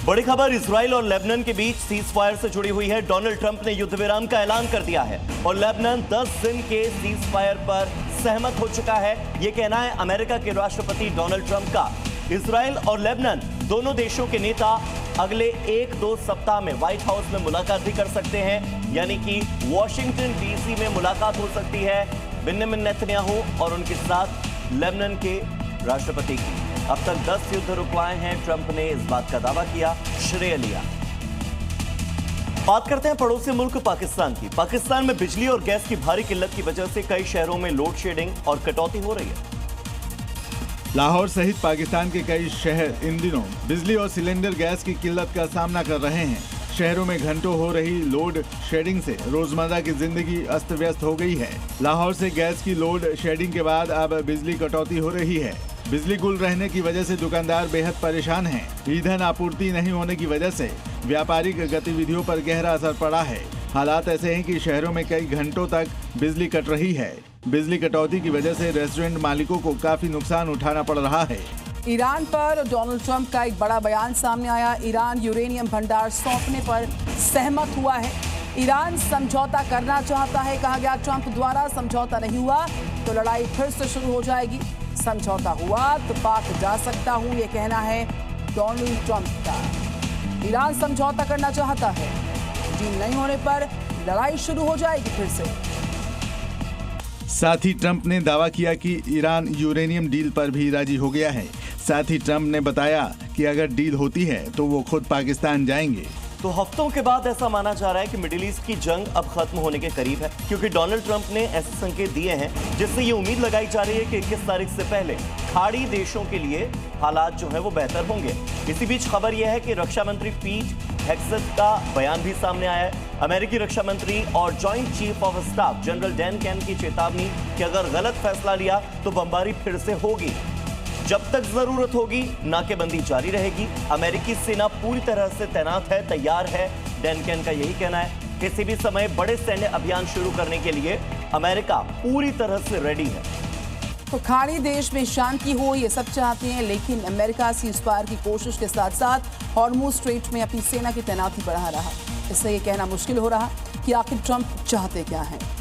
बड़ी खबर इजराइल और लेबनान के बीच सीज फायर से जुड़ी हुई है। डोनाल्ड ट्रंप ने युद्ध विराम का ऐलान कर दिया है और लेबनान 10 दिन के सीज फायर पर सहमत हो चुका है। यह कहना है अमेरिका के राष्ट्रपति डोनाल्ड ट्रंप का। इजराइल और लेबनान दोनों देशों के नेता अगले 1-2 सप्ताह में व्हाइट हाउस में मुलाकात भी कर सकते हैं, यानी कि वॉशिंगटन डीसी में मुलाकात हो सकती है बेंजामिन नेतन्याहू और उनके साथ लेबनान के राष्ट्रपति की। अब तक 10 युद्ध रुकवाए हैं। ट्रंप ने इस बात का दावा किया, श्रेय लिया। बात करते हैं पड़ोसी मुल्क पाकिस्तान की। पाकिस्तान में बिजली और गैस की भारी किल्लत की वजह से कई शहरों में लोड शेडिंग और कटौती हो रही है। लाहौर सहित पाकिस्तान के कई शहर इन दिनों बिजली और सिलेंडर गैस की किल्लत का सामना कर रहे हैं। शहरों में घंटों हो रही लोड शेडिंग से रोजमर्रा की जिंदगी अस्त व्यस्त हो गई है। लाहौर से गैस की लोड शेडिंग के बाद अब बिजली कटौती हो रही है। बिजली गुल रहने की वजह से दुकानदार बेहद परेशान हैं। ईंधन आपूर्ति नहीं होने की वजह से व्यापारिक गतिविधियों पर गहरा असर पड़ा है। हालात ऐसे हैं कि शहरों में कई घंटों तक बिजली कट रही है। बिजली कटौती की वजह से रेस्टोरेंट मालिकों को काफी नुकसान उठाना पड़ रहा है। ईरान पर डोनाल्ड ट्रंप का एक बड़ा बयान सामने आया। ईरान यूरेनियम भंडार सौंपने पर सहमत हुआ है। ईरान समझौता करना चाहता है, कहा गया। ट्रंप द्वारा समझौता नहीं हुआ तो लड़ाई फिर से शुरू हो जाएगी। समझौता हुआ तो पाक जा सकता हूं, यह कहना है डोनाल्ड ट्रंप का। ईरान समझौता करना चाहता है, डील नहीं होने पर लड़ाई शुरू हो जाएगी फिर से। साथ ही ट्रंप ने दावा किया कि ईरान यूरेनियम डील पर भी राजी हो गया है। साथ ही ट्रंप ने बताया कि अगर डील होती है तो वो खुद पाकिस्तान जाएंगे। तो हफ्तों के बाद ऐसा माना जा रहा है कि मिडिल ईस्ट की जंग अब खत्म होने के करीब है, क्योंकि डोनाल्ड ट्रंप ने ऐसे संकेत दिए हैं जिससे ये उम्मीद लगाई जा रही है कि 21 तारीख से पहले खाड़ी देशों के लिए हालात जो है वो बेहतर होंगे। इसी बीच खबर यह है कि रक्षा मंत्री पीट हेग्सेथ का बयान भी सामने आया है। अमेरिकी रक्षा मंत्री और joint chief of staff general Dan can की चेतावनी कि अगर गलत फैसला लिया तो बमबारी फिर से होगी। जब तक जरूरत होगी नाकेबंदी जारी रहेगी। अमेरिकी सेना पूरी तरह से तैनात है, तैयार है। डैन कैन का यही कहना है। किसी भी समय बड़े सैन्य अभियान शुरू करने के लिए अमेरिका पूरी तरह से रेडी है। तो खाड़ी देश में शांति हो, ये सब चाहते हैं, लेकिन अमेरिका सीज फायर की कोशिश के साथ साथ हॉर्मुज स्ट्रेट में अपनी सेना की तैनाती बढ़ा रहा। इससे ये कहना मुश्किल हो रहा कि आखिर ट्रंप चाहते क्या हैं।